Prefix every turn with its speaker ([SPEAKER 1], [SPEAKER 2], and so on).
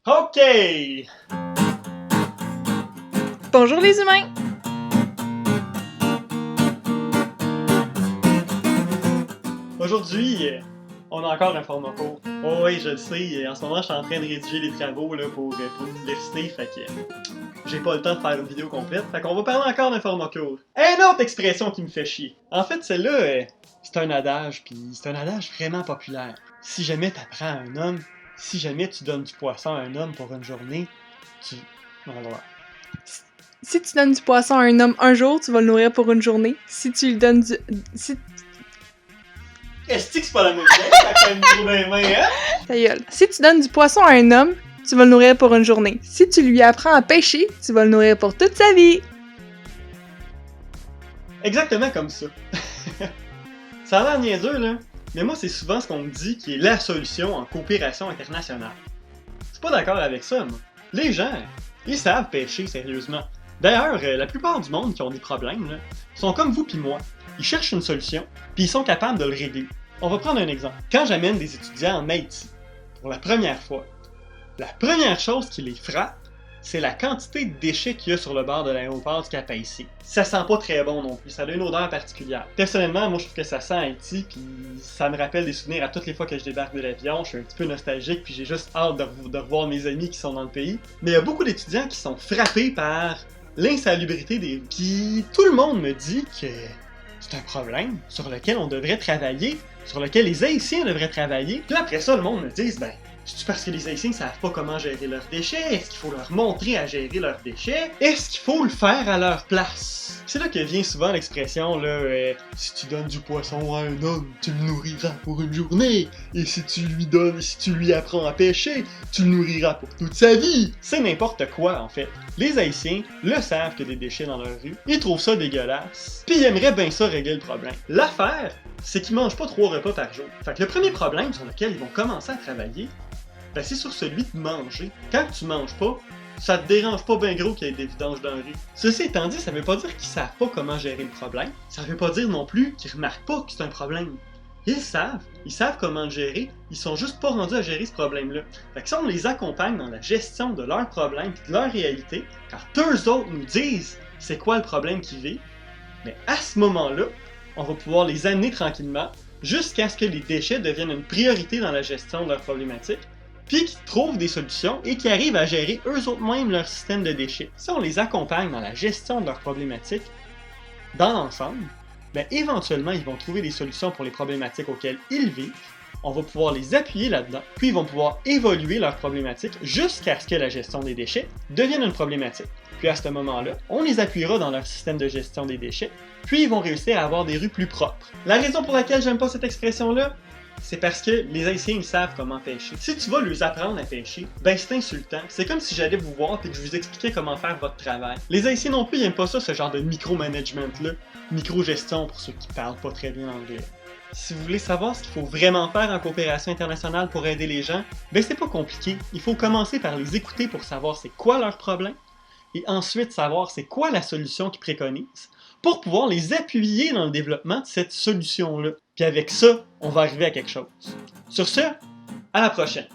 [SPEAKER 1] OK!
[SPEAKER 2] Bonjour les humains!
[SPEAKER 1] Aujourd'hui, on a encore un format court. Oh oui, je le sais, en ce moment, je suis en train de rédiger les travaux là, pour l'université, fait que j'ai pas le temps de faire une vidéo complète, fait qu'on va parler encore d'un format court. Une autre expression qui me fait chier. En fait, celle-là, c'est un adage, puis c'est un adage vraiment populaire. Si jamais t'apprends à un homme, si jamais tu donnes du poisson à un homme pour une journée, tu... On va voir.
[SPEAKER 2] Si tu donnes du poisson à un homme un jour, tu vas le nourrir pour une journée. Si tu lui donnes du...
[SPEAKER 1] Est-ce que c'est pas la même chose? T'as quand même trop dans les mains, hein?
[SPEAKER 2] Ta gueule. Si tu donnes du poisson à un homme, tu vas le nourrir pour une journée. Si tu lui apprends à pêcher, tu vas le nourrir pour toute sa vie.
[SPEAKER 1] Exactement comme ça. Ça a l'air niaiseux, là. Mais moi, c'est souvent ce qu'on me dit qui est la solution en coopération internationale. Je suis pas d'accord avec ça, moi. Les gens, ils savent pêcher, sérieusement. D'ailleurs, la plupart du monde qui ont des problèmes, là, sont comme vous pis moi. Ils cherchent une solution, puis ils sont capables de le régler. On va prendre un exemple. Quand j'amène des étudiants en Haïti, pour la première fois, la première chose qui les frappe, c'est la quantité de déchets qu'il y a sur le bord de l'aéroport du Cap-Haïtien. Ça sent pas très bon non plus, ça a une odeur particulière. Personnellement, moi je trouve que ça sent Haïti, puis ça me rappelle des souvenirs à toutes les fois que je débarque de l'avion, je suis un petit peu nostalgique, puis j'ai juste hâte de revoir mes amis qui sont dans le pays. Mais il y a beaucoup d'étudiants qui sont frappés par l'insalubrité des... Puis tout le monde me dit que c'est un problème sur lequel on devrait travailler, sur lequel les Haïtiens devraient travailler. Puis après ça, le monde me dit, ben... C'est-tu parce que les Haïtiens savent pas comment gérer leurs déchets? Est-ce qu'il faut leur montrer à gérer leurs déchets? Est-ce qu'il faut le faire à leur place? C'est là que vient souvent l'expression, là, si tu donnes du poisson à un homme, tu le nourriras pour une journée. Et si tu lui apprends à pêcher, tu le nourriras pour toute sa vie. C'est n'importe quoi, en fait. Les Haïtiens le savent qu'il y a des déchets dans leur rue, ils trouvent ça dégueulasse, puis ils aimeraient bien ça régler le problème. L'affaire, c'est qu'ils mangent pas 3 repas par jour. Fait que le premier problème sur lequel ils vont commencer à travailler, ben c'est sur celui de manger. Quand tu manges pas, ça te dérange pas bien gros qu'il y ait des vidanges dans la rue. Ceci étant dit, ça veut pas dire qu'ils savent pas comment gérer le problème. Ça veut pas dire non plus qu'ils remarquent pas que c'est un problème. Ils savent comment le gérer, ils sont juste pas rendus à gérer ce problème-là. Fait que si on les accompagne dans la gestion de leurs problèmes et de leur réalité, quand eux autres nous disent c'est quoi le problème qu'ils vivent, mais à ce moment-là, on va pouvoir les amener tranquillement jusqu'à ce que les déchets deviennent une priorité dans la gestion de leurs problématiques, puis qu'ils trouvent des solutions et qu'ils arrivent à gérer eux-mêmes leur système de déchets. Si on les accompagne dans la gestion de leurs problématiques, dans l'ensemble, ben éventuellement, ils vont trouver des solutions pour les problématiques auxquelles ils vivent, on va pouvoir les appuyer là-dedans, puis ils vont pouvoir évoluer leurs problématiques jusqu'à ce que la gestion des déchets devienne une problématique. Puis à ce moment-là, on les appuiera dans leur système de gestion des déchets, puis ils vont réussir à avoir des rues plus propres. La raison pour laquelle j'aime pas cette expression-là, c'est parce que les Haïtiens, ils savent comment pêcher. Si tu vas leur apprendre à pêcher, ben c'est insultant. C'est comme si j'allais vous voir et que je vous expliquais comment faire votre travail. Les Haïtiens non plus, ils aiment pas ça, ce genre de micromanagement-là. Micro-gestion pour ceux qui parlent pas très bien anglais. Si vous voulez savoir ce qu'il faut vraiment faire en coopération internationale pour aider les gens, ben c'est pas compliqué. Il faut commencer par les écouter pour savoir c'est quoi leur problème, et ensuite savoir c'est quoi la solution qu'ils préconisent, pour pouvoir les appuyer dans le développement de cette solution-là. Puis avec ça, on va arriver à quelque chose. Sur ce, à la prochaine!